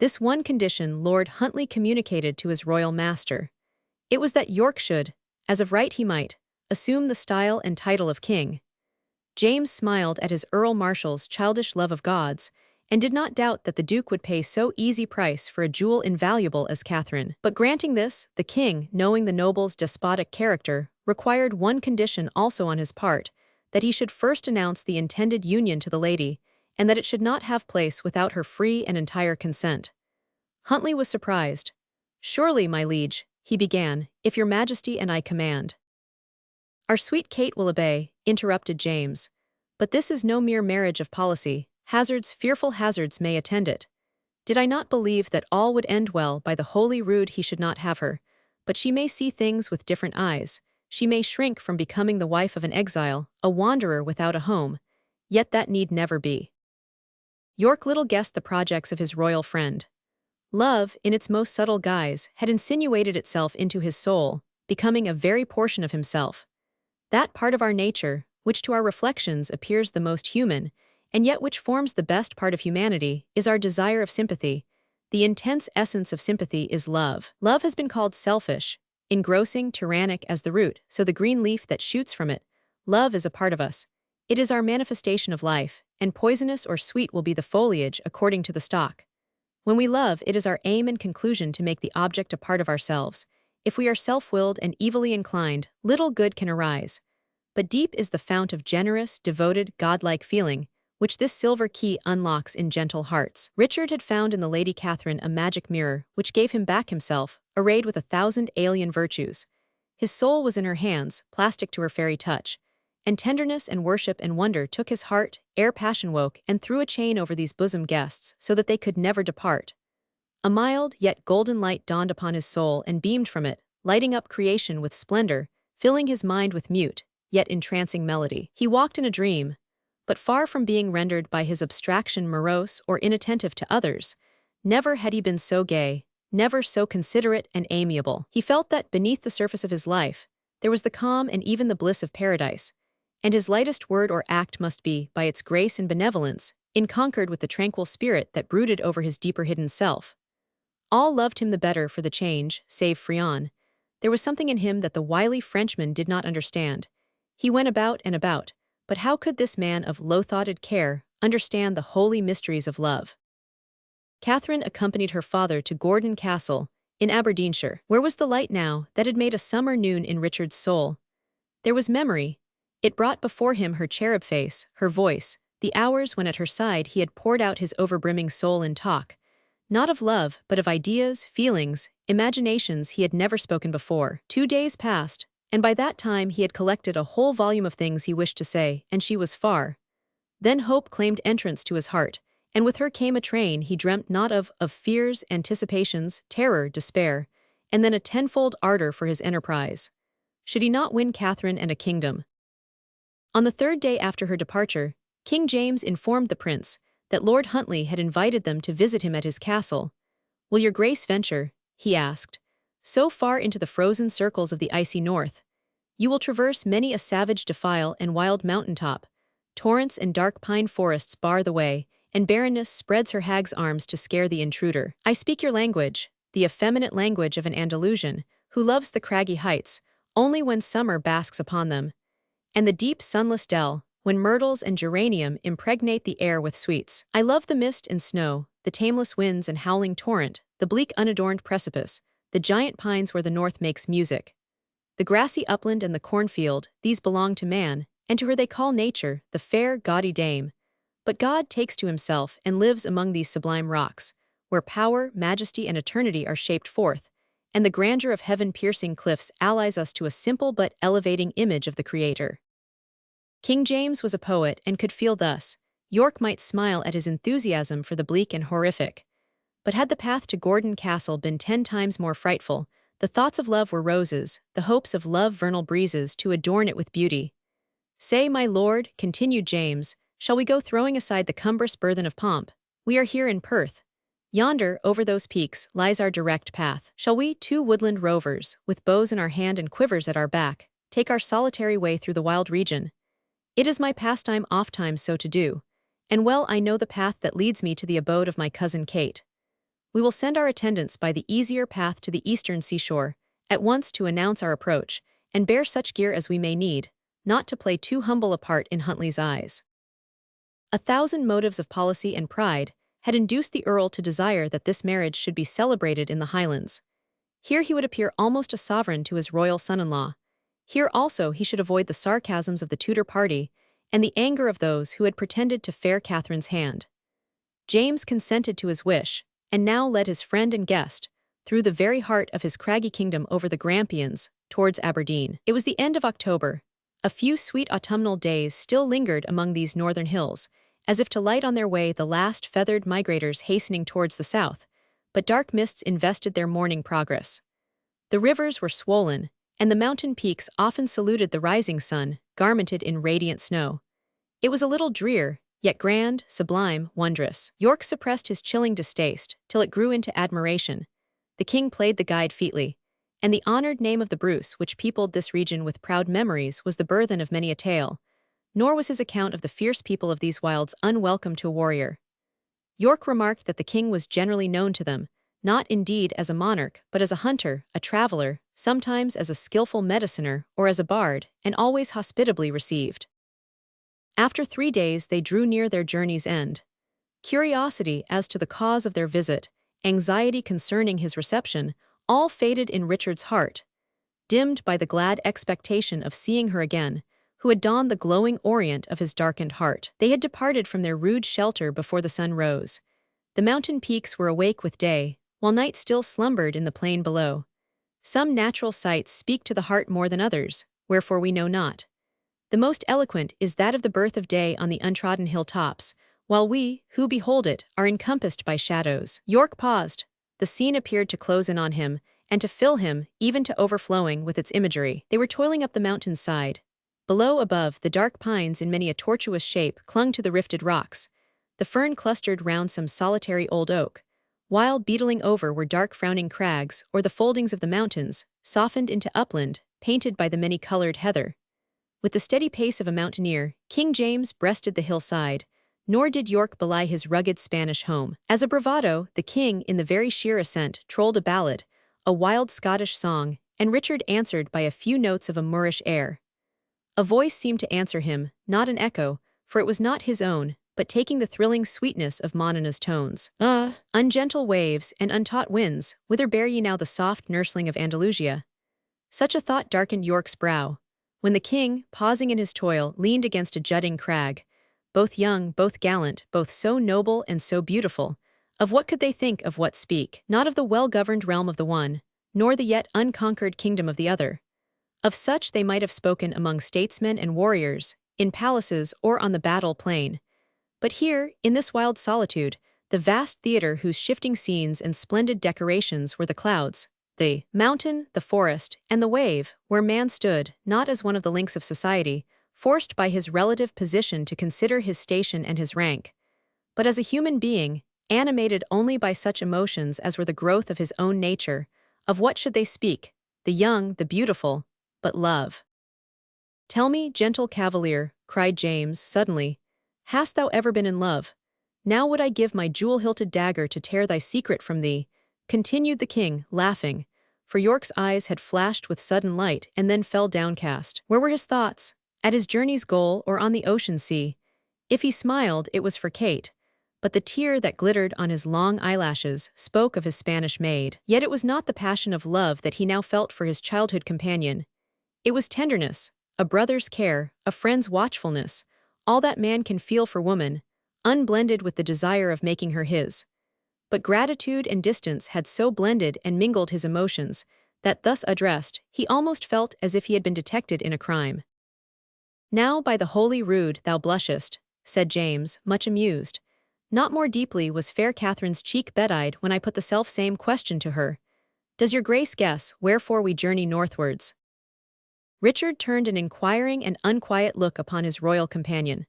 This one condition Lord Huntly communicated to his royal master. It was that York should, as of right he might, assume the style and title of king. James smiled at his Earl Marshal's childish love of gods, and did not doubt that the Duke would pay so easy price for a jewel invaluable as Catherine. But granting this, the king, knowing the noble's despotic character, required one condition also on his part, that he should first announce the intended union to the lady, and that it should not have place without her free and entire consent. Huntly was surprised. "Surely, my liege," he began, "if your majesty and I command." "Our sweet Kate will obey," interrupted James. "But this is no mere marriage of policy. Hazards, fearful hazards may attend it. Did I not believe that all would end well by the holy rood he should not have her, but she may see things with different eyes, she may shrink from becoming the wife of an exile, a wanderer without a home, yet that need never be." York little guessed the projects of his royal friend. Love, in its most subtle guise, had insinuated itself into his soul, becoming a very portion of himself. That part of our nature, which to our reflections appears the most human, and yet which forms the best part of humanity, is our desire of sympathy. The intense essence of sympathy is love. Love has been called selfish, engrossing, tyrannic as the root, so the green leaf that shoots from it. Love is a part of us. It is our manifestation of life, and poisonous or sweet will be the foliage according to the stock. When we love, it is our aim and conclusion to make the object a part of ourselves. If we are self-willed and evilly inclined, little good can arise. But deep is the fount of generous, devoted, godlike feeling, which this silver key unlocks in gentle hearts. Richard had found in the Lady Catherine a magic mirror, which gave him back himself, arrayed with 1,000 alien virtues. His soul was in her hands, plastic to her fairy touch, and tenderness and worship and wonder took his heart, ere passion woke, and threw a chain over these bosom guests, so that they could never depart. A mild, yet golden light dawned upon his soul and beamed from it, lighting up creation with splendor, filling his mind with mute, yet entrancing melody. He walked in a dream, but far from being rendered by his abstraction morose or inattentive to others, never had he been so gay, never so considerate and amiable. He felt that, beneath the surface of his life, there was the calm and even the bliss of paradise, and his lightest word or act must be, by its grace and benevolence, inconquered with the tranquil spirit that brooded over his deeper hidden self. All loved him the better for the change, save Frion. There was something in him that the wily Frenchman did not understand. He went about and about, but how could this man of low-thoughted care understand the holy mysteries of love? Catherine accompanied her father to Gordon Castle, in Aberdeenshire. Where was the light now that had made a summer noon in Richard's soul? There was memory. It brought before him her cherub face, her voice, the hours when at her side he had poured out his overbrimming soul in talk, not of love, but of ideas, feelings, imaginations he had never spoken before. 2 days passed, and by that time he had collected a whole volume of things he wished to say, and she was far. Then hope claimed entrance to his heart, and with her came a train he dreamt not of fears, anticipations, terror, despair, and then a tenfold ardor for his enterprise. Should he not win Catherine and a kingdom? On the 3rd day after her departure, King James informed the prince that Lord Huntly had invited them to visit him at his castle. "Will your grace venture," he asked, "so far into the frozen circles of the icy north? You will traverse many a savage defile and wild mountain-top. Torrents and dark pine forests bar the way, and barrenness spreads her hag's arms to scare the intruder. I speak your language, the effeminate language of an Andalusian, who loves the craggy heights, only when summer basks upon them, and the deep sunless dell, when myrtles and geranium impregnate the air with sweets. I love the mist and snow, the tameless winds and howling torrent, the bleak unadorned precipice, the giant pines where the north makes music. The grassy upland and the cornfield, these belong to man, and to her they call nature, the fair, gaudy dame. But God takes to himself and lives among these sublime rocks, where power, majesty, and eternity are shaped forth, and the grandeur of heaven-piercing cliffs allies us to a simple but elevating image of the Creator." King James was a poet and could feel thus. York might smile at his enthusiasm for the bleak and horrific. But had the path to Gordon Castle been 10 times more frightful, the thoughts of love were roses, the hopes of love vernal breezes to adorn it with beauty. "Say, my lord," continued James, "shall we go throwing aside the cumbrous burthen of pomp? We are here in Perth. Yonder, over those peaks, lies our direct path. Shall we, 2 woodland rovers, with bows in our hand and quivers at our back, take our solitary way through the wild region? It is my pastime ofttimes so to do, and well I know the path that leads me to the abode of my cousin Kate. We will send our attendants by the easier path to the eastern seashore, at once to announce our approach, and bear such gear as we may need, not to play too humble a part in Huntly's eyes. 1,000 motives of policy and pride had induced the Earl to desire that this marriage should be celebrated in the Highlands. Here he would appear almost a sovereign to his royal son-in-law. Here also he should avoid the sarcasms of the Tudor party and the anger of those who had pretended to fair Catherine's hand. James consented to his wish, and now led his friend and guest, through the very heart of his craggy kingdom over the Grampians, towards Aberdeen. It was the end of October. A few sweet autumnal days still lingered among these northern hills, as if to light on their way the last feathered migrators hastening towards the south, but dark mists invested their morning progress. The rivers were swollen, and the mountain peaks often saluted the rising sun, garmented in radiant snow. It was a little drear, yet grand, sublime, wondrous. York suppressed his chilling distaste, till it grew into admiration. The king played the guide featly, and the honored name of the Bruce which peopled this region with proud memories was the burthen of many a tale, nor was his account of the fierce people of these wilds unwelcome to a warrior. York remarked that the king was generally known to them, not indeed as a monarch, but as a hunter, a traveler, sometimes as a skillful mediciner or as a bard, and always hospitably received. After 3 days they drew near their journey's end. Curiosity as to the cause of their visit, anxiety concerning his reception, all faded in Richard's heart, dimmed by the glad expectation of seeing her again, who had donned the glowing orient of his darkened heart. They had departed from their rude shelter before the sun rose. The mountain peaks were awake with day, while night still slumbered in the plain below. Some natural sights speak to the heart more than others, wherefore we know not. The most eloquent is that of the birth of day on the untrodden hilltops, while we, who behold it, are encompassed by shadows. York paused. The scene appeared to close in on him, and to fill him, even to overflowing, with its imagery. They were toiling up the mountain's side. Below, above, the dark pines in many a tortuous shape clung to the rifted rocks. The fern clustered round some solitary old oak, while beetling over were dark frowning crags or the foldings of the mountains, softened into upland, painted by the many-colored heather. With the steady pace of a mountaineer, King James breasted the hillside, nor did York belie his rugged Spanish home. As a bravado, the king, in the very sheer ascent, trolled a ballad, a wild Scottish song, and Richard answered by a few notes of a Moorish air. A voice seemed to answer him, not an echo, for it was not his own, but taking the thrilling sweetness of Monina's tones. Ungentle waves and untaught winds, whither bear ye now the soft nursling of Andalusia? Such a thought darkened York's brow, when the king, pausing in his toil, leaned against a jutting crag. Both young, both gallant, both so noble and so beautiful, of what could they think, of what speak? Not of the well-governed realm of the one, nor the yet unconquered kingdom of the other. Of such they might have spoken among statesmen and warriors, in palaces or on the battle plain. But here, in this wild solitude, the vast theater whose shifting scenes and splendid decorations were the clouds, the mountain, the forest, and the wave, where man stood, not as one of the links of society, forced by his relative position to consider his station and his rank, but as a human being, animated only by such emotions as were the growth of his own nature. Of what should they speak? The young, the beautiful, but love. "Tell me, gentle cavalier," cried James, suddenly, "hast thou ever been in love? Now would I give my jewel-hilted dagger to tear thy secret from thee," continued the king, laughing, for York's eyes had flashed with sudden light and then fell downcast. Where were his thoughts? At his journey's goal or on the ocean sea? If he smiled, it was for Kate, but the tear that glittered on his long eyelashes spoke of his Spanish maid. Yet it was not the passion of love that he now felt for his childhood companion. It was tenderness, a brother's care, a friend's watchfulness, all that man can feel for woman, unblended with the desire of making her his. But gratitude and distance had so blended and mingled his emotions, that thus addressed, he almost felt as if he had been detected in a crime. "Now by the holy rood thou blushest," said James, much amused. Not more deeply was fair Catherine's cheek bedeyed when I put the self-same question to her. "Does your grace guess wherefore we journey northwards?" Richard turned an inquiring and unquiet look upon his royal companion.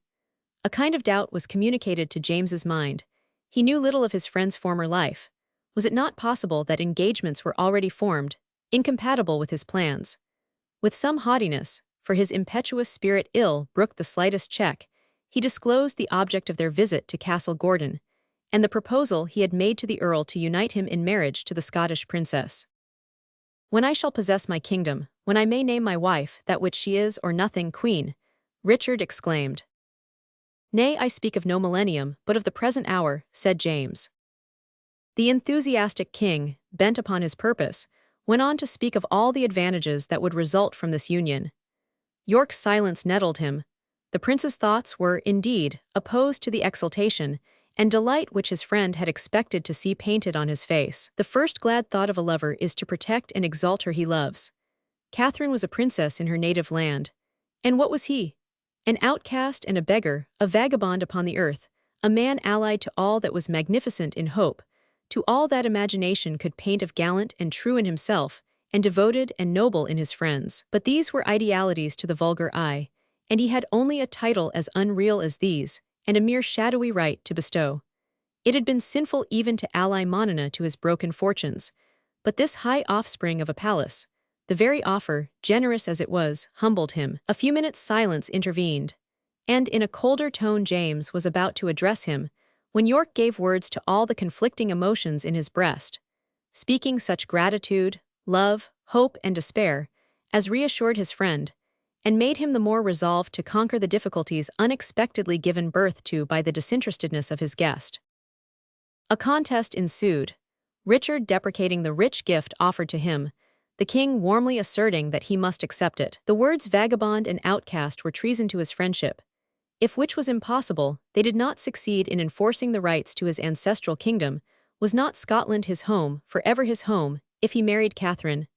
A kind of doubt was communicated to James's mind. He knew little of his friend's former life. Was it not possible that engagements were already formed, incompatible with his plans? With some haughtiness, for his impetuous spirit ill brooked the slightest check, he disclosed the object of their visit to Castle Gordon, and the proposal he had made to the Earl to unite him in marriage to the Scottish princess. "When I shall possess my kingdom, when I may name my wife that which she is or nothing queen," Richard exclaimed. "Nay, I speak of no millennium, but of the present hour," said James. The enthusiastic king, bent upon his purpose, went on to speak of all the advantages that would result from this union. York's silence nettled him. The prince's thoughts were, indeed, opposed to the exultation and delight which his friend had expected to see painted on his face. The first glad thought of a lover is to protect and exalt her he loves. Catherine was a princess in her native land. And what was he? An outcast and a beggar, a vagabond upon the earth, a man allied to all that was magnificent in hope, to all that imagination could paint of gallant and true in himself, and devoted and noble in his friends. But these were idealities to the vulgar eye, and he had only a title as unreal as these, and a mere shadowy right to bestow. It had been sinful even to ally Monina to his broken fortunes, but this high offspring of a palace, the very offer, generous as it was, humbled him. A few minutes' silence intervened, and in a colder tone James was about to address him, when York gave words to all the conflicting emotions in his breast, speaking such gratitude, love, hope, and despair, as reassured his friend, and made him the more resolved to conquer the difficulties unexpectedly given birth to by the disinterestedness of his guest. A contest ensued, Richard deprecating the rich gift offered to him, the king warmly asserting that he must accept it. The words vagabond and outcast were treason to his friendship. If which was impossible, they did not succeed in enforcing the rights to his ancestral kingdom. Was not Scotland his home, forever his home, if he married Catherine?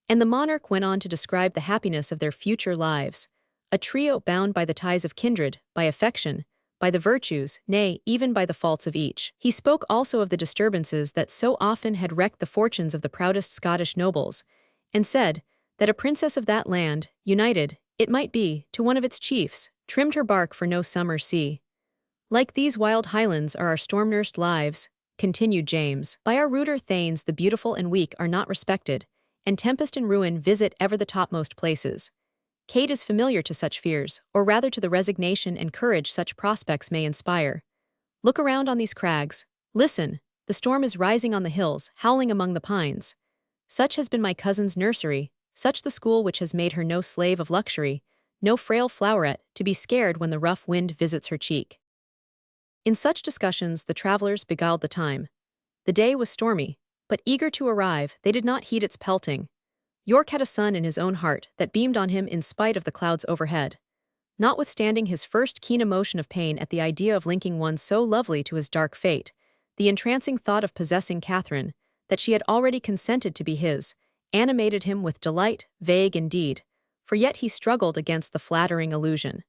And the monarch went on to describe the happiness of their future lives, a trio bound by the ties of kindred, by affection, by the virtues, nay, even by the faults of each. He spoke also of the disturbances that so often had wrecked the fortunes of the proudest Scottish nobles, and said that a princess of that land, united, it might be, to one of its chiefs, trimmed her bark for no summer sea. "Like these wild highlands are our storm-nursed lives," continued James. "By our ruder thanes the beautiful and weak are not respected, and tempest and ruin visit ever the topmost places. Kate is familiar to such fears, or rather to the resignation and courage such prospects may inspire. Look around on these crags. Listen, the storm is rising on the hills, howling among the pines. Such has been my cousin's nursery, such the school which has made her no slave of luxury, no frail floweret, to be scared when the rough wind visits her cheek." In such discussions the travelers beguiled the time. The day was stormy, but eager to arrive, they did not heed its pelting. York had a sun in his own heart that beamed on him in spite of the clouds overhead. Notwithstanding his first keen emotion of pain at the idea of linking one so lovely to his dark fate, the entrancing thought of possessing Catherine, that she had already consented to be his, animated him with delight, vague indeed, for yet he struggled against the flattering illusion.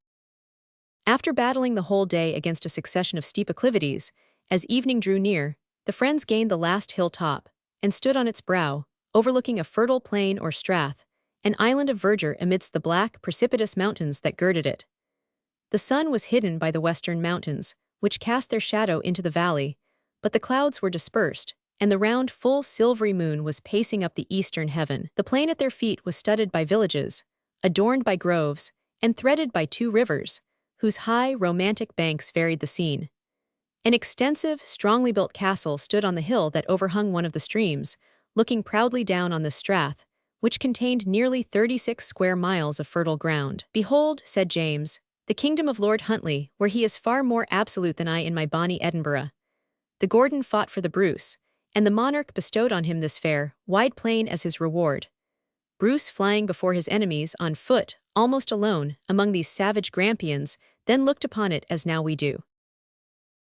After battling the whole day against a succession of steep acclivities, as evening drew near, the friends gained the last hill-top, and stood on its brow, overlooking a fertile plain or strath, an island of verdure amidst the black, precipitous mountains that girded it. The sun was hidden by the western mountains, which cast their shadow into the valley, but the clouds were dispersed, and the round, full, silvery moon was pacing up the eastern heaven. The plain at their feet was studded by villages, adorned by groves, and threaded by two rivers, whose high, romantic banks varied the scene. An extensive, strongly built castle stood on the hill that overhung one of the streams, looking proudly down on the strath, which contained nearly 36 square miles of fertile ground. "Behold," said James, "the kingdom of Lord Huntly, where he is far more absolute than I in my bonny Edinburgh." The Gordon fought for the Bruce, and the monarch bestowed on him this fair, wide plain as his reward. Bruce, flying before his enemies, on foot, almost alone, among these savage Grampians, then looked upon it as now we do.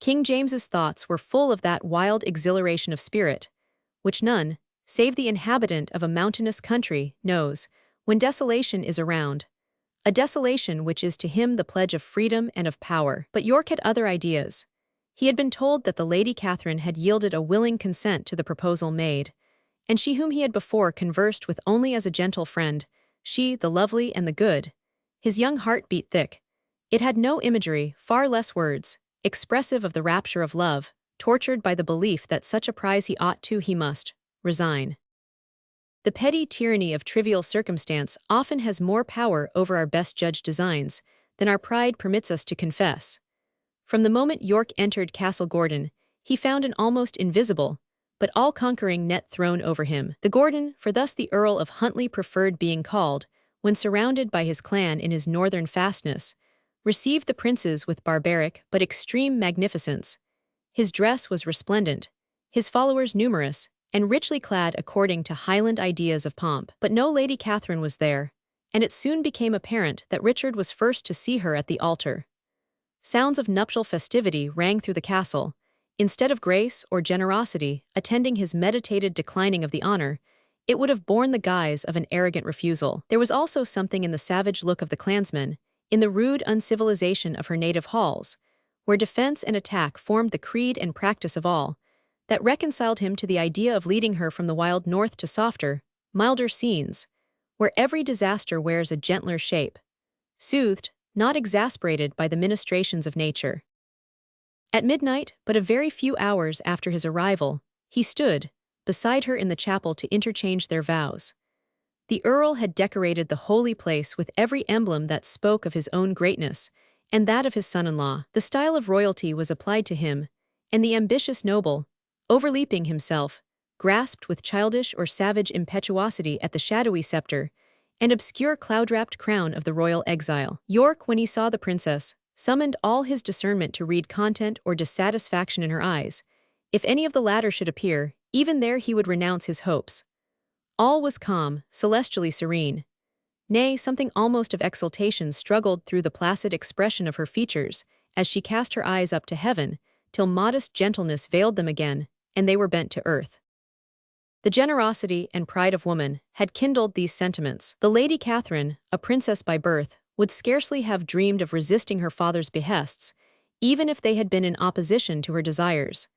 King James's thoughts were full of that wild exhilaration of spirit, which none, save the inhabitant of a mountainous country, knows, when desolation is around, a desolation which is to him the pledge of freedom and of power. But York had other ideas. He had been told that the Lady Catherine had yielded a willing consent to the proposal made, and she whom he had before conversed with only as a gentle friend, she, the lovely and the good. His young heart beat thick. It had no imagery, far less words, expressive of the rapture of love, tortured by the belief that such a prize he must, resign. The petty tyranny of trivial circumstance often has more power over our best judged designs than our pride permits us to confess. From the moment York entered Castle Gordon, he found an almost invisible, but all-conquering net thrown over him. The Gordon, for thus the Earl of Huntly preferred being called, when surrounded by his clan in his northern fastness, received the princes with barbaric but extreme magnificence. His dress was resplendent, his followers numerous, and richly clad according to Highland ideas of pomp. But no Lady Catherine was there, and it soon became apparent that Richard was first to see her at the altar. Sounds of nuptial festivity rang through the castle. Instead of grace or generosity attending his meditated declining of the honor, it would have borne the guise of an arrogant refusal. There was also something in the savage look of the clansmen, in the rude uncivilization of her native halls, where defense and attack formed the creed and practice of all, that reconciled him to the idea of leading her from the wild north to softer, milder scenes, where every disaster wears a gentler shape, soothed, not exasperated by the ministrations of nature. At midnight, but a very few hours after his arrival, he stood beside her in the chapel to interchange their vows. The Earl had decorated the holy place with every emblem that spoke of his own greatness and that of his son-in-law. The style of royalty was applied to him, and the ambitious noble, overleaping himself, grasped with childish or savage impetuosity at the shadowy scepter and obscure cloud-wrapped crown of the royal exile. York, when he saw the princess, summoned all his discernment to read content or dissatisfaction in her eyes. If any of the latter should appear, even there he would renounce his hopes. All was calm, celestially serene. Nay, something almost of exultation struggled through the placid expression of her features as she cast her eyes up to heaven, till modest gentleness veiled them again, and they were bent to earth. The generosity and pride of woman had kindled these sentiments. The Lady Catherine, a princess by birth, would scarcely have dreamed of resisting her father's behests, even if they had been in opposition to her desires.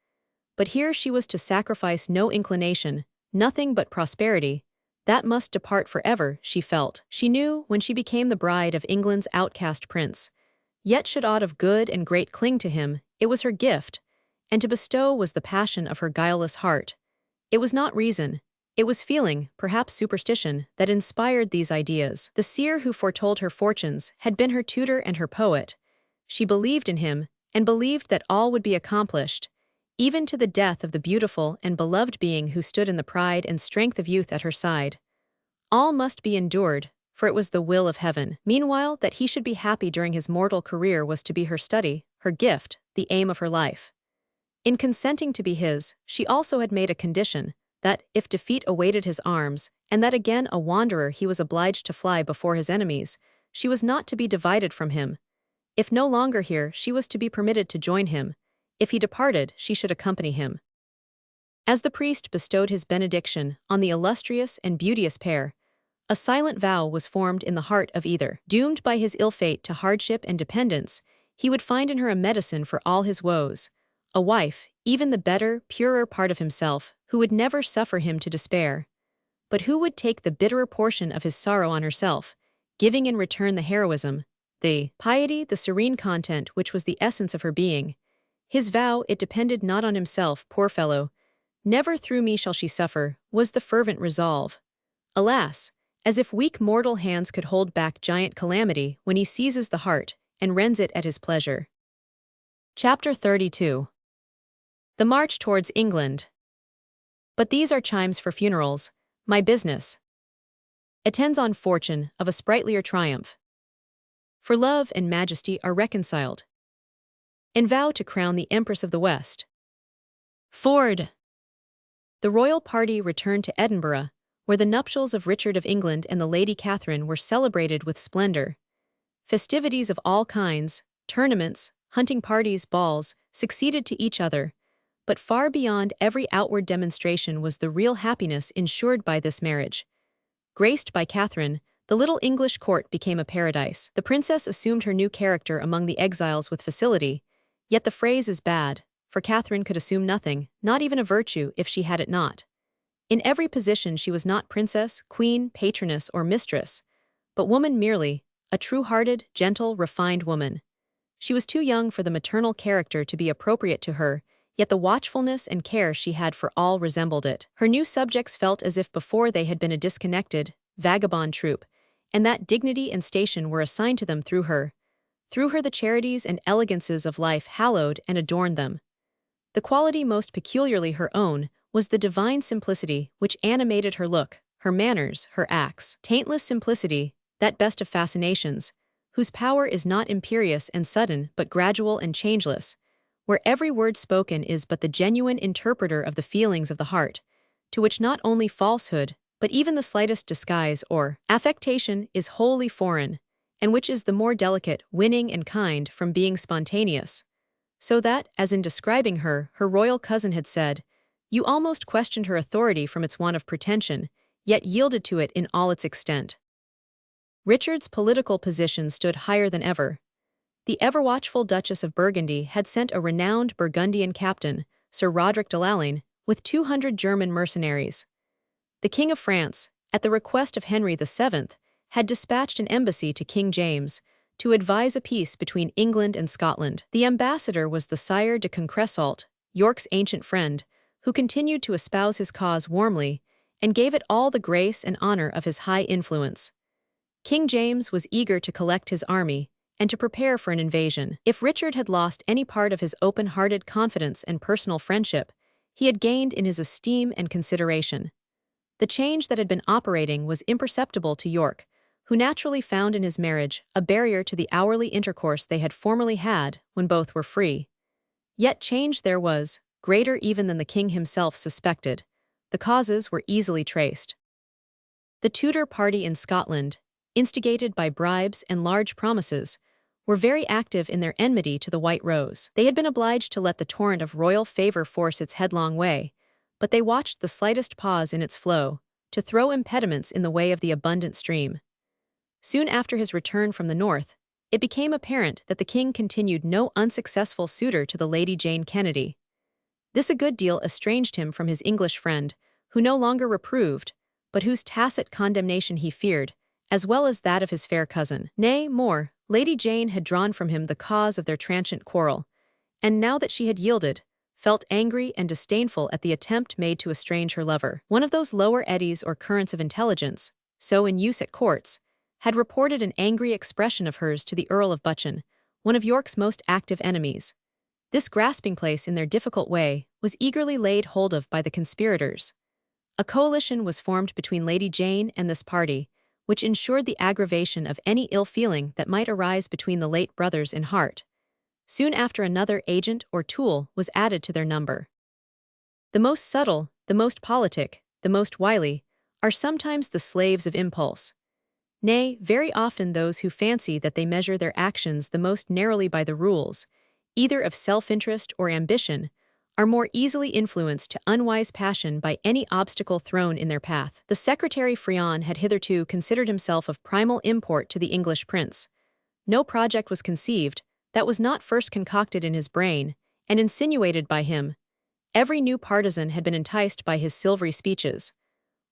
But here she was to sacrifice no inclination, nothing but prosperity, that must depart forever, she felt. She knew, when she became the bride of England's outcast prince, yet should aught of good and great cling to him, it was her gift, and to bestow was the passion of her guileless heart. It was not reason, it was feeling, perhaps superstition, that inspired these ideas. The seer who foretold her fortunes had been her tutor and her poet. She believed in him, and believed that all would be accomplished, even to the death of the beautiful and beloved being who stood in the pride and strength of youth at her side. All must be endured, for it was the will of heaven. Meanwhile, that he should be happy during his mortal career was to be her study, her gift, the aim of her life. In consenting to be his, she also had made a condition, that, if defeat awaited his arms, and that again a wanderer he was obliged to fly before his enemies, she was not to be divided from him. If no longer here, she was to be permitted to join him. If he departed, she should accompany him. As the priest bestowed his benediction on the illustrious and beauteous pair, a silent vow was formed in the heart of either. Doomed by his ill fate to hardship and dependence, he would find in her a medicine for all his woes, a wife, even the better, purer part of himself, who would never suffer him to despair, but who would take the bitterer portion of his sorrow on herself, giving in return the heroism, the piety, the serene content which was the essence of her being. His vow, it depended not on himself, poor fellow. Never through me shall she suffer, was the fervent resolve. Alas, as if weak mortal hands could hold back giant calamity when he seizes the heart and rends it at his pleasure. Chapter 32. The March Towards England. But these are chimes for funerals. My business attends on fortune of a sprightlier triumph. For love and majesty are reconciled, and vow to crown the Empress of the West. Ford. The royal party returned to Edinburgh, where the nuptials of Richard of England and the Lady Catherine were celebrated with splendor. Festivities of all kinds, tournaments, hunting parties, balls, succeeded to each other, but far beyond every outward demonstration was the real happiness ensured by this marriage. Graced by Catherine, the little English court became a paradise. The princess assumed her new character among the exiles with facility, yet the phrase is bad, for Catherine could assume nothing, not even a virtue, if she had it not. In every position she was not princess, queen, patroness, or mistress, but woman merely, a true-hearted, gentle, refined woman. She was too young for the maternal character to be appropriate to her, yet the watchfulness and care she had for all resembled it. Her new subjects felt as if before they had been a disconnected, vagabond troop, and that dignity and station were assigned to them through her. Through her the charities and elegances of life hallowed and adorned them. The quality most peculiarly her own was the divine simplicity which animated her look, her manners, her acts. Taintless simplicity, that best of fascinations, whose power is not imperious and sudden but gradual and changeless, where every word spoken is but the genuine interpreter of the feelings of the heart, to which not only falsehood, but even the slightest disguise or affectation is wholly foreign, and which is the more delicate, winning, and kind from being spontaneous. So that, as in describing her, her royal cousin had said, you almost questioned her authority from its want of pretension, yet yielded to it in all its extent. Richard's political position stood higher than ever. The ever-watchful Duchess of Burgundy had sent a renowned Burgundian captain, Sir Roderick de Lalling, with 200 German mercenaries. The King of France, at the request of Henry VII, had dispatched an embassy to King James to advise a peace between England and Scotland. The ambassador was the Sire de Concresalt, York's ancient friend, who continued to espouse his cause warmly and gave it all the grace and honor of his high influence. King James was eager to collect his army and to prepare for an invasion. If Richard had lost any part of his open-hearted confidence and personal friendship, he had gained in his esteem and consideration. The change that had been operating was imperceptible to York, who naturally found in his marriage a barrier to the hourly intercourse they had formerly had when both were free. Yet change there was, greater even than the king himself suspected. The causes were easily traced. The Tudor party in Scotland, instigated by bribes and large promises, were very active in their enmity to the White Rose. They had been obliged to let the torrent of royal favor force its headlong way, but they watched the slightest pause in its flow, to throw impediments in the way of the abundant stream. Soon after his return from the north, it became apparent that the king continued no unsuccessful suitor to the Lady Jane Kennedy. This a good deal estranged him from his English friend, who no longer reproved, but whose tacit condemnation he feared, as well as that of his fair cousin. Nay, more, Lady Jane had drawn from him the cause of their transient quarrel, and now that she had yielded, felt angry and disdainful at the attempt made to estrange her lover. One of those lower eddies or currents of intelligence, so in use at courts, had reported an angry expression of hers to the Earl of Buchan, one of York's most active enemies. This grasping place in their difficult way was eagerly laid hold of by the conspirators. A coalition was formed between Lady Jane and this party, which ensured the aggravation of any ill feeling that might arise between the late brothers in heart. Soon after another agent or tool was added to their number. The most subtle, the most politic, the most wily, are sometimes the slaves of impulse. Nay, very often those who fancy that they measure their actions the most narrowly by the rules, either of self-interest or ambition, are more easily influenced to unwise passion by any obstacle thrown in their path. The Secretary Frion had hitherto considered himself of primal import to the English prince. No project was conceived that was not first concocted in his brain and insinuated by him. Every new partisan had been enticed by his silvery speeches.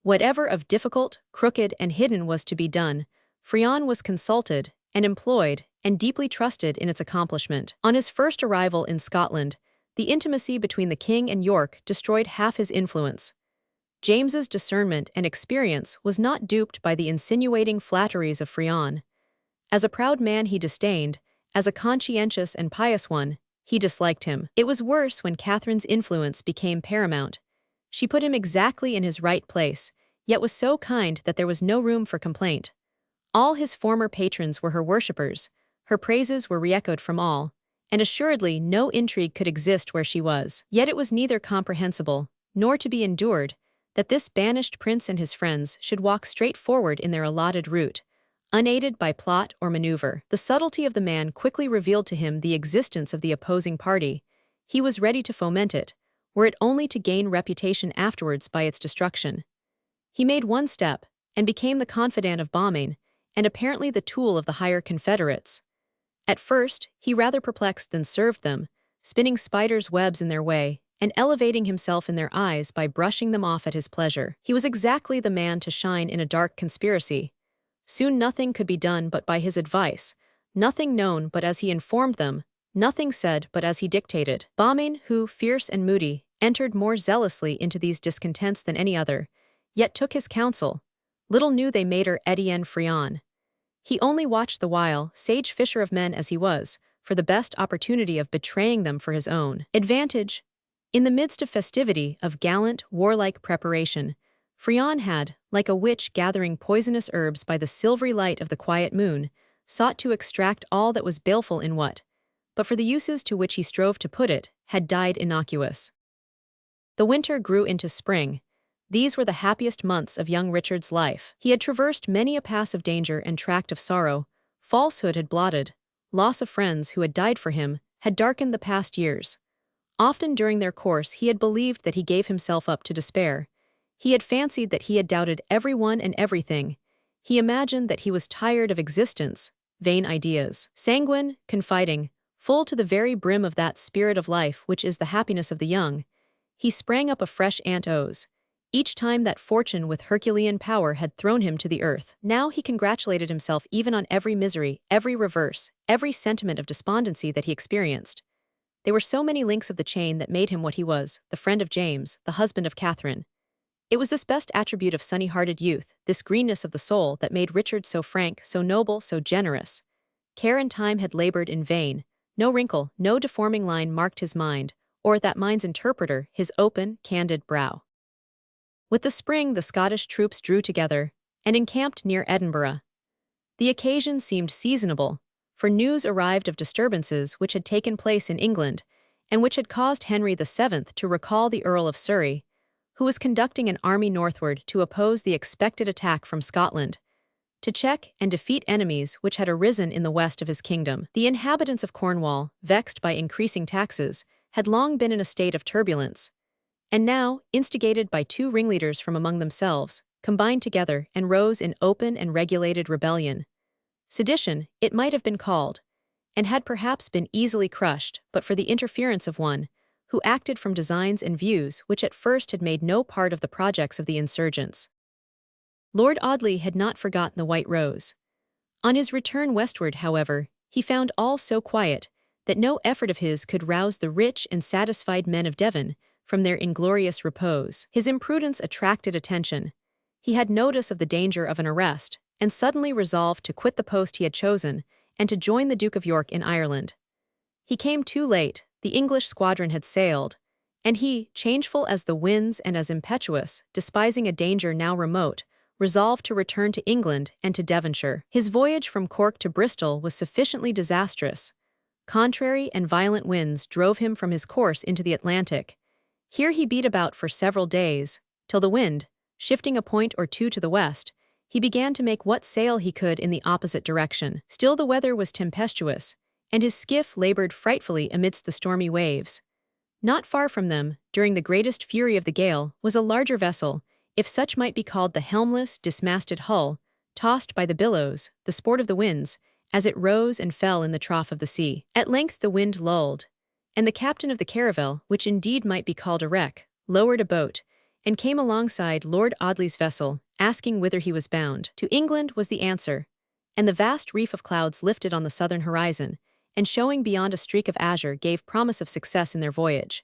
Whatever of difficult, crooked, and hidden was to be done, Frion was consulted and employed and deeply trusted in its accomplishment. On his first arrival in Scotland, the intimacy between the king and York destroyed half his influence. James's discernment and experience was not duped by the insinuating flatteries of Frion. As a proud man he disdained, as a conscientious and pious one, he disliked him. It was worse when Catherine's influence became paramount. She put him exactly in his right place, yet was so kind that there was no room for complaint. All his former patrons were her worshippers, her praises were re-echoed from all, and assuredly no intrigue could exist where she was. Yet it was neither comprehensible, nor to be endured, that this banished prince and his friends should walk straight forward in their allotted route, unaided by plot or maneuver. The subtlety of the man quickly revealed to him the existence of the opposing party. He was ready to foment it, were it only to gain reputation afterwards by its destruction. He made one step, and became the confidant of bombing, and apparently the tool of the higher Confederates. At first, he rather perplexed than served them, spinning spiders' webs in their way, and elevating himself in their eyes by brushing them off at his pleasure. He was exactly the man to shine in a dark conspiracy. Soon nothing could be done but by his advice, nothing known but as he informed them, nothing said but as he dictated. Bombing, who, fierce and moody, entered more zealously into these discontents than any other, yet took his counsel. Little knew they mater Etienne Frion. He only watched the while, sage fisher of men as he was, for the best opportunity of betraying them for his own advantage. In the midst of festivity, of gallant, warlike preparation, Frion had, like a witch gathering poisonous herbs by the silvery light of the quiet moon, sought to extract all that was baleful in what, but for the uses to which he strove to put it, had died innocuous. The winter grew into spring. These were the happiest months of young Richard's life. He had traversed many a pass of danger and tract of sorrow. Falsehood had blotted, loss of friends who had died for him, had darkened the past years. Often during their course he had believed that he gave himself up to despair. He had fancied that he had doubted everyone and everything. He imagined that he was tired of existence, vain ideas. Sanguine, confiding, full to the very brim of that spirit of life which is the happiness of the young, he sprang up afresh ant-o's, each time that fortune with Herculean power had thrown him to the earth. Now he congratulated himself even on every misery, every reverse, every sentiment of despondency that he experienced. There were so many links of the chain that made him what he was, the friend of James, the husband of Catherine. It was this best attribute of sunny-hearted youth, this greenness of the soul, that made Richard so frank, so noble, so generous. Care and time had labored in vain. No wrinkle, no deforming line marked his mind, or that mind's interpreter, his open, candid brow. With the spring the Scottish troops drew together, and encamped near Edinburgh. The occasion seemed seasonable, for news arrived of disturbances which had taken place in England, and which had caused Henry VII to recall the Earl of Surrey, who was conducting an army northward to oppose the expected attack from Scotland, to check and defeat enemies which had arisen in the west of his kingdom. The inhabitants of Cornwall, vexed by increasing taxes, had long been in a state of turbulence, and now, instigated by two ringleaders from among themselves, combined together and rose in open and regulated rebellion. Sedition, it might have been called, and had perhaps been easily crushed but for the interference of one who acted from designs and views which at first had made no part of the projects of the insurgents. Lord Audley had not forgotten the White Rose. On his return westward, however, he found all so quiet that no effort of his could rouse the rich and satisfied men of Devon from their inglorious repose. His imprudence attracted attention. He had notice of the danger of an arrest, and suddenly resolved to quit the post he had chosen and to join the Duke of York in Ireland. He came too late. The English squadron had sailed, and he, changeful as the winds and as impetuous, despising a danger now remote, resolved to return to England and to Devonshire. His voyage from Cork to Bristol was sufficiently disastrous. Contrary and violent winds drove him from his course into the Atlantic. Here he beat about for several days, till the wind, shifting a point or two to the west, he began to make what sail he could in the opposite direction. Still the weather was tempestuous, and his skiff labored frightfully amidst the stormy waves. Not far from them, during the greatest fury of the gale, was a larger vessel, if such might be called, the helmless, dismasted hull, tossed by the billows, the sport of the winds, as it rose and fell in the trough of the sea. At length the wind lulled, and the captain of the caravel, which indeed might be called a wreck, lowered a boat, and came alongside Lord Audley's vessel, asking whither he was bound. To England was the answer, and the vast reef of clouds lifted on the southern horizon, and showing beyond a streak of azure gave promise of success in their voyage.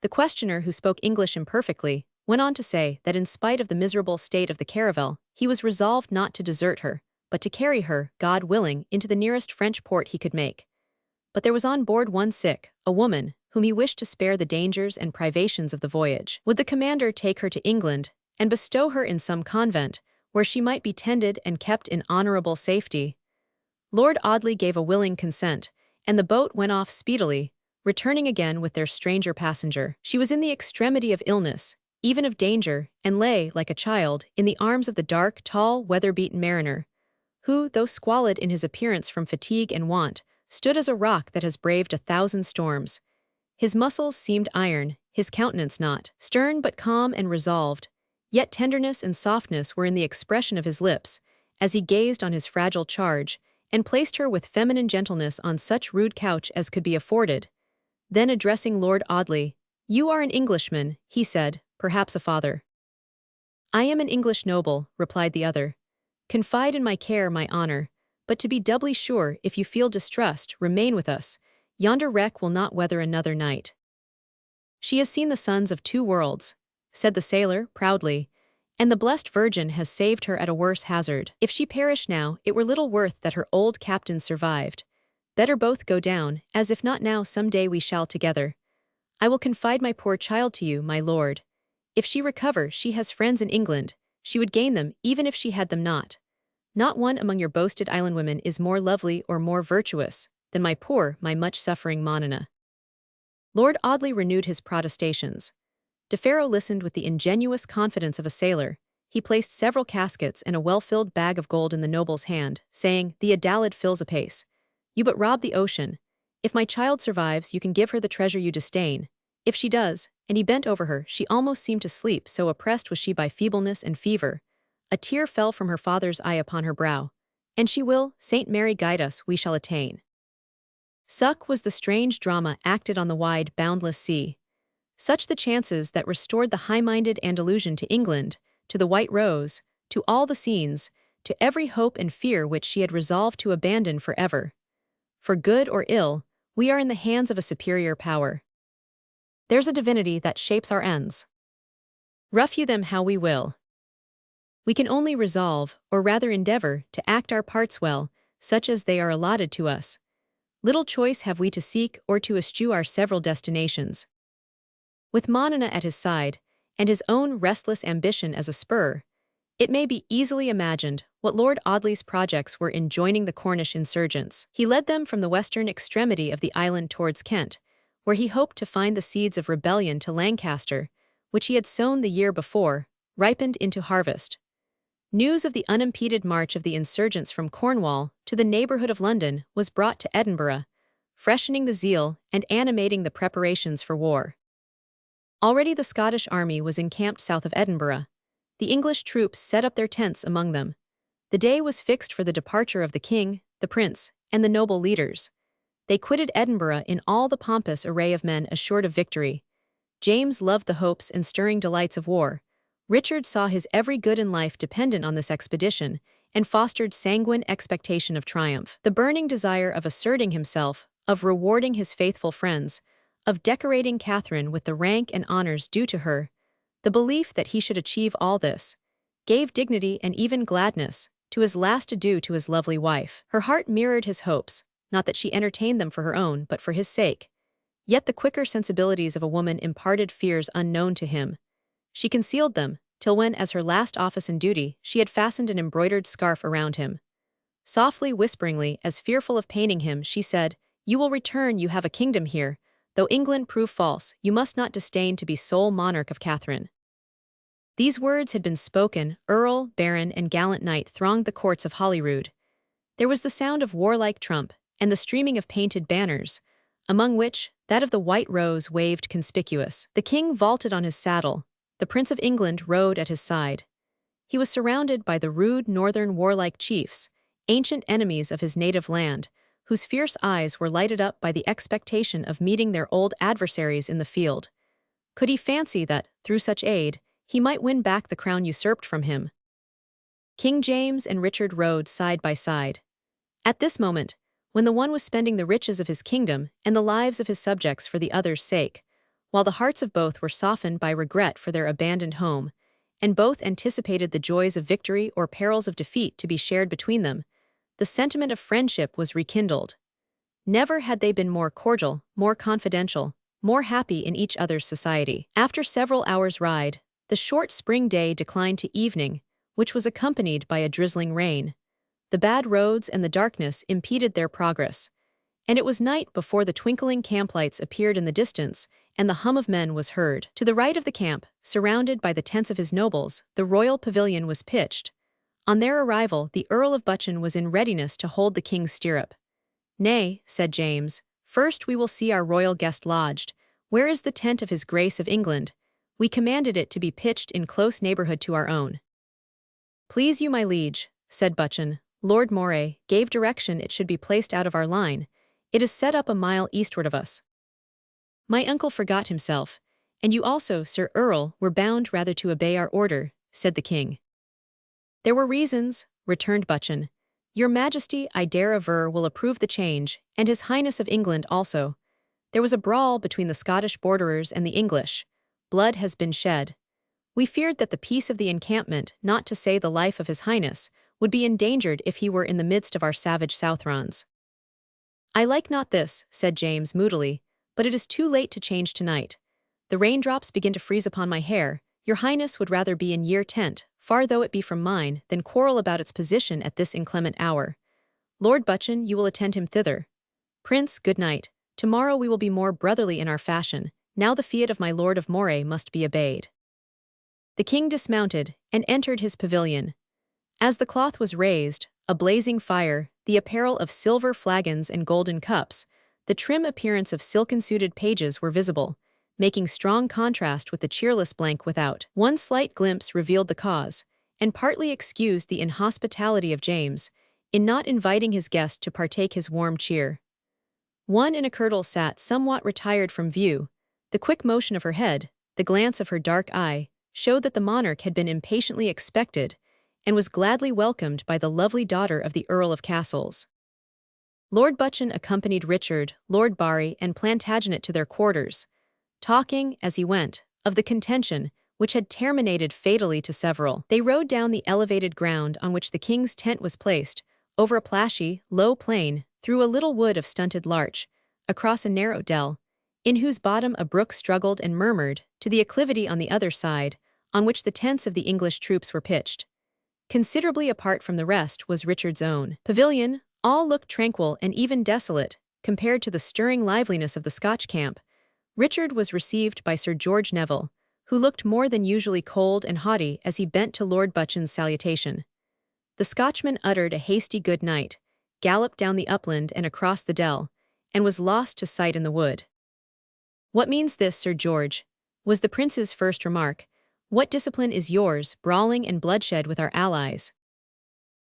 The questioner, who spoke English imperfectly, went on to say that in spite of the miserable state of the caravel, he was resolved not to desert her, but to carry her, God willing, into the nearest French port he could make. But there was on board one sick, a woman, whom he wished to spare the dangers and privations of the voyage. Would the commander take her to England, and bestow her in some convent, where she might be tended and kept in honorable safety? Lord Audley gave a willing consent, and the boat went off speedily, returning again with their stranger passenger. She was in the extremity of illness, even of danger, and lay, like a child, in the arms of the dark, tall, weather-beaten mariner, who, though squalid in his appearance from fatigue and want, stood as a rock that has braved 1,000 storms. His muscles seemed iron, his countenance not. Stern but calm and resolved, yet tenderness and softness were in the expression of his lips, as he gazed on his fragile charge, and placed her with feminine gentleness on such rude couch as could be afforded. Then addressing Lord Audley, "You are an Englishman," he said, "perhaps a father." "I am an English noble," replied the other. "Confide in my care, my honor, but to be doubly sure, if you feel distrust, remain with us. Yonder wreck will not weather another night." "She has seen the suns of 2 worlds," said the sailor, proudly, "and the blessed Virgin has saved her at a worse hazard. If she perish now, it were little worth that her old captain survived. Better both go down, as if not now some day we shall together. I will confide my poor child to you, my lord. If she recover, she has friends in England. She would gain them, even if she had them not. Not one among your boasted island women is more lovely or more virtuous than my poor, my much-suffering Monina. Lord Audley renewed his protestations. De Ferro listened with the ingenuous confidence of a sailor. He placed several caskets and a well-filled bag of gold in the noble's hand, saying, "The Adalid fills apace. You but rob the ocean. If my child survives, you can give her the treasure you disdain. If she does," and he bent over her, she almost seemed to sleep, so oppressed was she by feebleness and fever. A tear fell from her father's eye upon her brow. "And she will, Saint Mary guide us, we shall attain." Such was the strange drama acted on the wide, boundless sea. Such the chances that restored the high-minded Andalusian to England, to the White Rose, to all the scenes, to every hope and fear which she had resolved to abandon forever. For good or ill, we are in the hands of a superior power. There's a divinity that shapes our ends. Rough you them how we will. We can only resolve, or rather endeavor, to act our parts well, such as they are allotted to us. Little choice have we to seek or to eschew our several destinations. With Monina at his side, and his own restless ambition as a spur, it may be easily imagined what Lord Audley's projects were in joining the Cornish insurgents. He led them from the western extremity of the island towards Kent, where he hoped to find the seeds of rebellion to Lancaster, which he had sown the year before, ripened into harvest. News of the unimpeded march of the insurgents from Cornwall to the neighbourhood of London was brought to Edinburgh, freshening the zeal and animating the preparations for war. Already the Scottish army was encamped south of Edinburgh. The English troops set up their tents among them. The day was fixed for the departure of the king, the prince, and the noble leaders. They quitted Edinburgh in all the pompous array of men assured of victory. James loved the hopes and stirring delights of war. Richard saw his every good in life dependent on this expedition, and fostered sanguine expectation of triumph. The burning desire of asserting himself, of rewarding his faithful friends, of decorating Catherine with the rank and honors due to her, the belief that he should achieve all this, gave dignity and even gladness to his last adieu to his lovely wife. Her heart mirrored his hopes, not that she entertained them for her own, but for his sake. Yet the quicker sensibilities of a woman imparted fears unknown to him. She concealed them, till when, as her last office and duty, she had fastened an embroidered scarf around him. Softly, whisperingly, as fearful of paining him, she said, "You will return, you have a kingdom here. Though England prove false, you must not disdain to be sole monarch of Catherine." These words had been spoken, earl, baron, and gallant knight thronged the courts of Holyrood. There was the sound of warlike trump, and the streaming of painted banners, among which that of the White Rose waved conspicuous. The king vaulted on his saddle. The Prince of England rode at his side. He was surrounded by the rude northern warlike chiefs, ancient enemies of his native land, whose fierce eyes were lighted up by the expectation of meeting their old adversaries in the field. Could he fancy that, through such aid, he might win back the crown usurped from him? King James and Richard rode side by side. At this moment, when the one was spending the riches of his kingdom and the lives of his subjects for the other's sake, while the hearts of both were softened by regret for their abandoned home, and both anticipated the joys of victory or perils of defeat to be shared between them, the sentiment of friendship was rekindled. Never had they been more cordial, more confidential, more happy in each other's society. After several hours' ride, the short spring day declined to evening, which was accompanied by a drizzling rain. The bad roads and the darkness impeded their progress, and it was night before the twinkling camplights appeared in the distance, and the hum of men was heard. To the right of the camp, surrounded by the tents of his nobles, the royal pavilion was pitched. On their arrival, the Earl of Buchan was in readiness to hold the king's stirrup. "Nay," said James, "first we will see our royal guest lodged. Where is the tent of his Grace of England? We commanded it to be pitched in close neighbourhood to our own." "Please you, my liege," said Buchan, "Lord Moray gave direction it should be placed out of our line. It is set up a mile eastward of us." "My uncle forgot himself, and you also, Sir Earl, were bound rather to obey our order," said the king. "There were reasons," returned Buchan. "Your Majesty, I dare aver, will approve the change, and His Highness of England also. There was a brawl between the Scottish borderers and the English. Blood has been shed. We feared that the peace of the encampment, not to say the life of His Highness, would be endangered if he were in the midst of our savage Southrons." "I like not this," said James moodily, but it is too late to change tonight. The raindrops begin to freeze upon my hair. Your Highness would rather be in your tent, far though it be from mine, than quarrel about its position at this inclement hour. Lord Buchan, you will attend him thither. Prince, good night. Tomorrow we will be more brotherly in our fashion. Now the fiat of my Lord of Moray must be obeyed. The king dismounted, and entered his pavilion. As the cloth was raised, a blazing fire, the apparel of silver flagons and golden cups, the trim appearance of silken-suited pages were visible, making strong contrast with the cheerless blank without. One slight glimpse revealed the cause, and partly excused the inhospitality of James, in not inviting his guest to partake his warm cheer. One in a kirtle sat somewhat retired from view. The quick motion of her head, the glance of her dark eye, showed that the monarch had been impatiently expected, and was gladly welcomed by the lovely daughter of the Earl of Castles. Lord Buchan accompanied Richard, Lord Barry, and Plantagenet to their quarters, talking, as he went, of the contention which had terminated fatally to several. They rode down the elevated ground on which the king's tent was placed, over a plashy, low plain, through a little wood of stunted larch, across a narrow dell, in whose bottom a brook struggled and murmured, to the acclivity on the other side, on which the tents of the English troops were pitched. Considerably apart from the rest was Richard's own pavilion. All looked tranquil and even desolate, compared to the stirring liveliness of the Scotch camp. Richard was received by Sir George Neville, who looked more than usually cold and haughty as he bent to Lord Buchan's salutation. The Scotchman uttered a hasty good night, galloped down the upland and across the dell, and was lost to sight in the wood. "What means this, Sir George?" was the prince's first remark. "What discipline is yours, brawling and bloodshed with our allies?"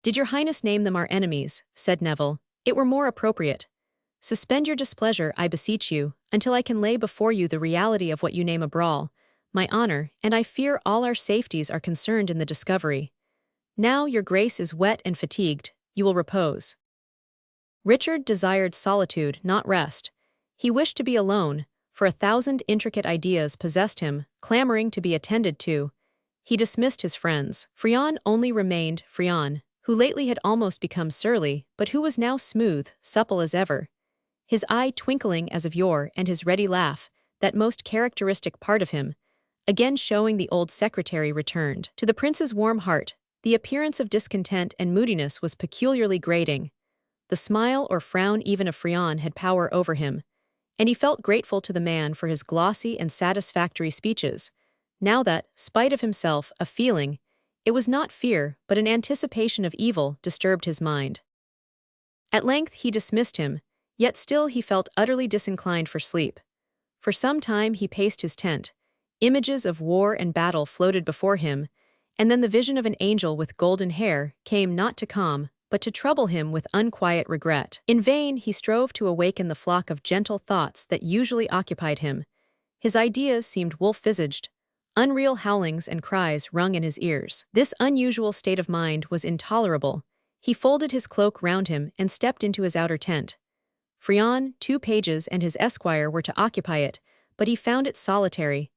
"Did your Highness name them our enemies?" said Neville. "It were more appropriate. Suspend your displeasure, I beseech you, until I can lay before you the reality of what you name a brawl. My honor, and I fear all our safeties, are concerned in the discovery. Now your grace is wet and fatigued, you will repose." Richard desired solitude, not rest. He wished to be alone, for 1,000 intricate ideas possessed him, clamoring to be attended to. He dismissed his friends. Frion only remained Frion, who lately had almost become surly, but who was now smooth, supple as ever. His eye twinkling as of yore, and his ready laugh, that most characteristic part of him, again showing the old secretary, returned. To the prince's warm heart, the appearance of discontent and moodiness was peculiarly grating. The smile or frown even of Frion had power over him, and he felt grateful to the man for his glossy and satisfactory speeches, now that, spite of himself, a feeling, it was not fear but an anticipation of evil, disturbed his mind. At length he dismissed him, yet still he felt utterly disinclined for sleep. For some time he paced his tent. Images of war and battle floated before him, and then the vision of an angel with golden hair came not to calm, but to trouble him with unquiet regret. In vain he strove to awaken the flock of gentle thoughts that usually occupied him. His ideas seemed wolf-visaged. Unreal howlings and cries rung in his ears. This unusual state of mind was intolerable. He folded his cloak round him and stepped into his outer tent. Frion, 2 pages, and his esquire were to occupy it, but he found it solitary.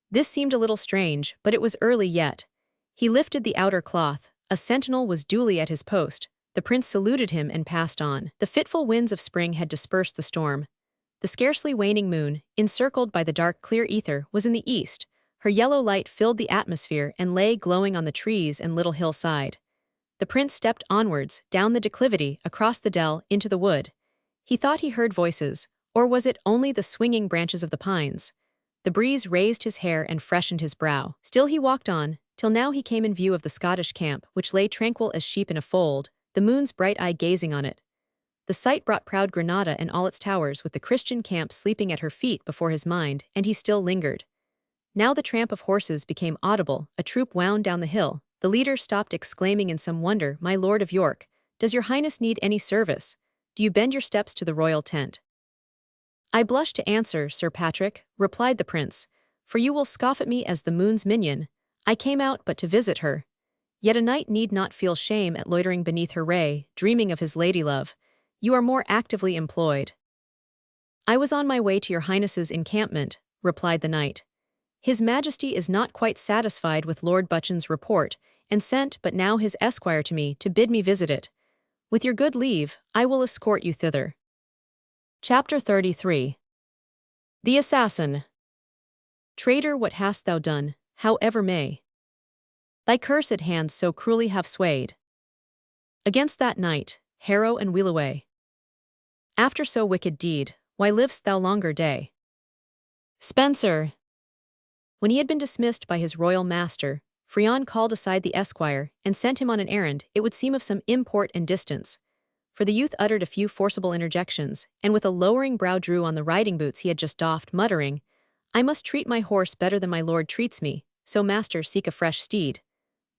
This seemed a little strange, but it was early yet. He lifted the outer cloth. A sentinel was duly at his post. The prince saluted him and passed on. The fitful winds of spring had dispersed the storm. The scarcely waning moon, encircled by the dark clear ether, was in the east. Her yellow light filled the atmosphere and lay glowing on the trees and little hillside. The prince stepped onwards, down the declivity, across the dell, into the wood. He thought he heard voices, or was it only the swinging branches of the pines? The breeze raised his hair and freshened his brow. Still he walked on, till now he came in view of the Scottish camp, which lay tranquil as sheep in a fold, the moon's bright eye gazing on it. The sight brought proud Granada and all its towers, with the Christian camp sleeping at her feet, before his mind, and he still lingered. Now the tramp of horses became audible, a troop wound down the hill. The leader stopped, exclaiming in some wonder, "My Lord of York, does your Highness need any service? Do you bend your steps to the royal tent?" "I blush to answer, Sir Patrick," replied the prince, "for you will scoff at me as the moon's minion. I came out but to visit her. Yet a knight need not feel shame at loitering beneath her ray, dreaming of his lady-love. You are more actively employed." "I was on my way to your Highness's encampment," replied the knight. "His Majesty is not quite satisfied with Lord Buchan's report, and sent but now his esquire to me to bid me visit it. With your good leave, I will escort you thither." Chapter 33. The assassin. Traitor, what hast thou done, however may thy cursed hands so cruelly have swayed against that knight, Harrow and Wheelaway? After so wicked deed, why liv'st thou longer day? Spenser. When he had been dismissed by his royal master, Frion called aside the esquire and sent him on an errand, it would seem of some import and distance. For the youth uttered a few forcible interjections, and with a lowering brow drew on the riding boots he had just doffed, muttering, I must treat my horse better than my lord treats me, so master seek a fresh steed.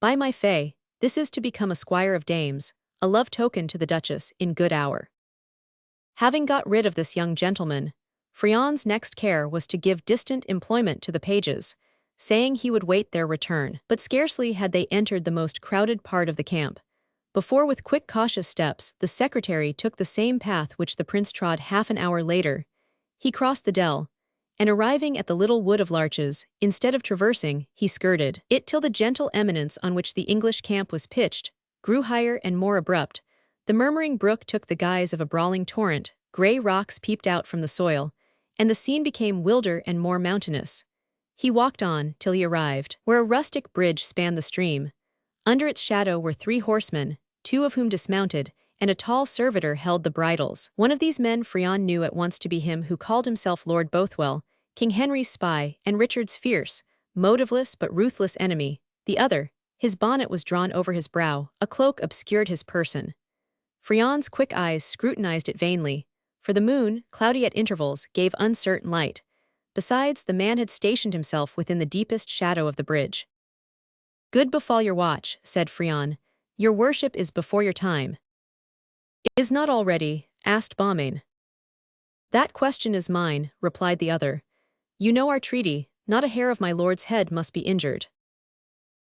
By my fay, this is to become a squire of dames, a love token to the duchess, in good hour. Having got rid of this young gentleman, Frion's next care was to give distant employment to the pages, saying he would wait their return. But scarcely had they entered the most crowded part of the camp, before with quick cautious steps the secretary took the same path which the prince trod half an hour later. He crossed the dell, and arriving at the little wood of larches, instead of traversing, he skirted it till the gentle eminence on which the English camp was pitched grew higher and more abrupt. The murmuring brook took the guise of a brawling torrent, grey rocks peeped out from the soil, and the scene became wilder and more mountainous. He walked on till he arrived where a rustic bridge spanned the stream. Under its shadow were 3 horsemen, 2 of whom dismounted, and a tall servitor held the bridles. One of these men Frion knew at once to be him who called himself Lord Bothwell, King Henry's spy and Richard's fierce, motiveless but ruthless enemy. The other, his bonnet was drawn over his brow, a cloak obscured his person. Frion's quick eyes scrutinized it vainly, for the moon, cloudy at intervals, gave uncertain light. Besides, the man had stationed himself within the deepest shadow of the bridge. Good befall your watch, said Frion. Your worship is before your time. Is not already? Asked Beaumain. That question is mine, replied the other. You know our treaty, not a hair of my lord's head must be injured.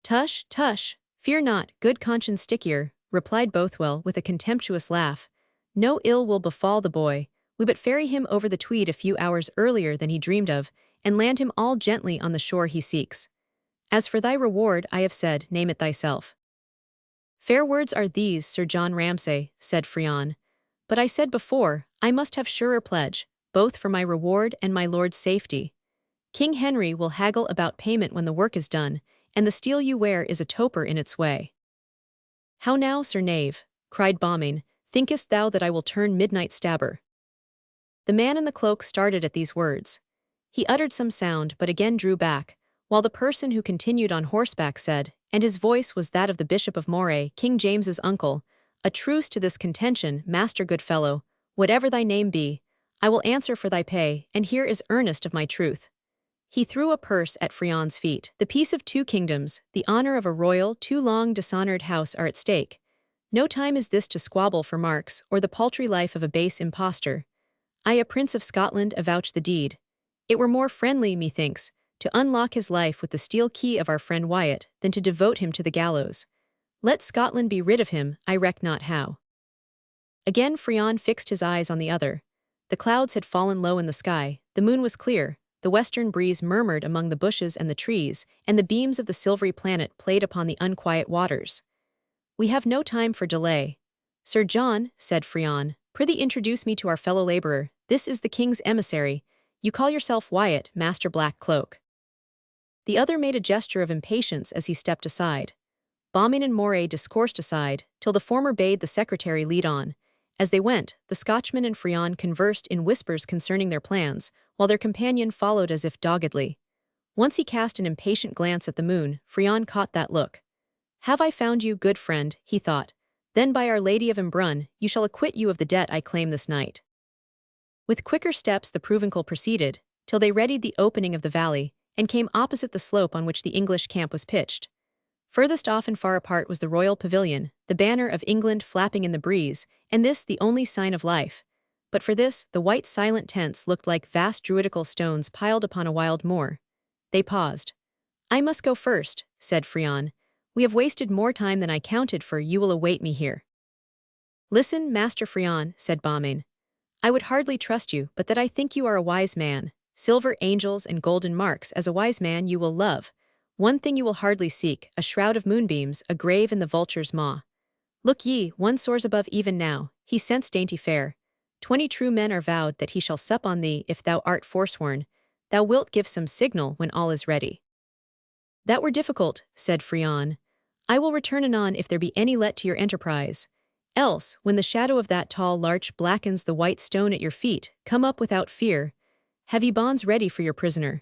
Tush, tush, fear not, good conscience stickier, replied Bothwell with a contemptuous laugh. No ill will befall the boy, we but ferry him over the Tweed a few hours earlier than he dreamed of, and land him all gently on the shore he seeks. As for thy reward, I have said, name it thyself. Fair words are these, Sir John Ramsay, said Frion. But I said before, I must have surer pledge, both for my reward and my lord's safety. King Henry will haggle about payment when the work is done, and the steel you wear is a toper in its way. How now, Sir Knave, cried Beaumain, thinkest thou that I will turn midnight stabber? The man in the cloak started at these words. He uttered some sound but again drew back, while the person who continued on horseback said, and his voice was that of the Bishop of Moray, King James's uncle, a truce to this contention, master good fellow, whatever thy name be, I will answer for thy pay, and here is earnest of my truth. He threw a purse at Frion's feet. The peace of 2 kingdoms, the honor of a royal, too long dishonored house are at stake. No time is this to squabble for marks, or the paltry life of a base impostor. I, a prince of Scotland, avouch the deed. It were more friendly, methinks, to unlock his life with the steel key of our friend Wyatt, than to devote him to the gallows. Let Scotland be rid of him, I reck not how. Again Frion fixed his eyes on the other. The clouds had fallen low in the sky, the moon was clear, the western breeze murmured among the bushes and the trees, and the beams of the silvery planet played upon the unquiet waters. We have no time for delay. Sir John, said Frion, prithee introduce me to our fellow laborer. This is the king's emissary. You call yourself Wyatt, Master Black Cloak. The other made a gesture of impatience as he stepped aside. Beaumain and Moray discoursed aside, till the former bade the secretary lead on. As they went, the Scotchman and Frion conversed in whispers concerning their plans, while their companion followed as if doggedly. Once he cast an impatient glance at the moon, Frion caught that look. Have I found you, good friend, he thought. Then by Our Lady of Embrun, you shall acquit you of the debt I claim this night. With quicker steps the provincial proceeded, till they readied the opening of the valley, and came opposite the slope on which the English camp was pitched. Furthest off and far apart was the royal pavilion, the banner of England flapping in the breeze, and this the only sign of life. But for this, the white silent tents looked like vast druidical stones piled upon a wild moor. They paused. I must go first, said Frion. We have wasted more time than I counted for. You will await me here. Listen, Master Frion, said Beaumain. I would hardly trust you, but that I think you are a wise man. Silver angels and golden marks as a wise man you will love. One thing you will hardly seek, a shroud of moonbeams, a grave in the vulture's maw. Look ye, one soars above even now, he scents dainty fare. 20 true men are vowed that he shall sup on thee if thou art forsworn. Thou wilt give some signal when all is ready. That were difficult, said Frion. I will return anon if there be any let to your enterprise. Else, when the shadow of that tall larch blackens the white stone at your feet, come up without fear. Have ye bonds ready for your prisoner?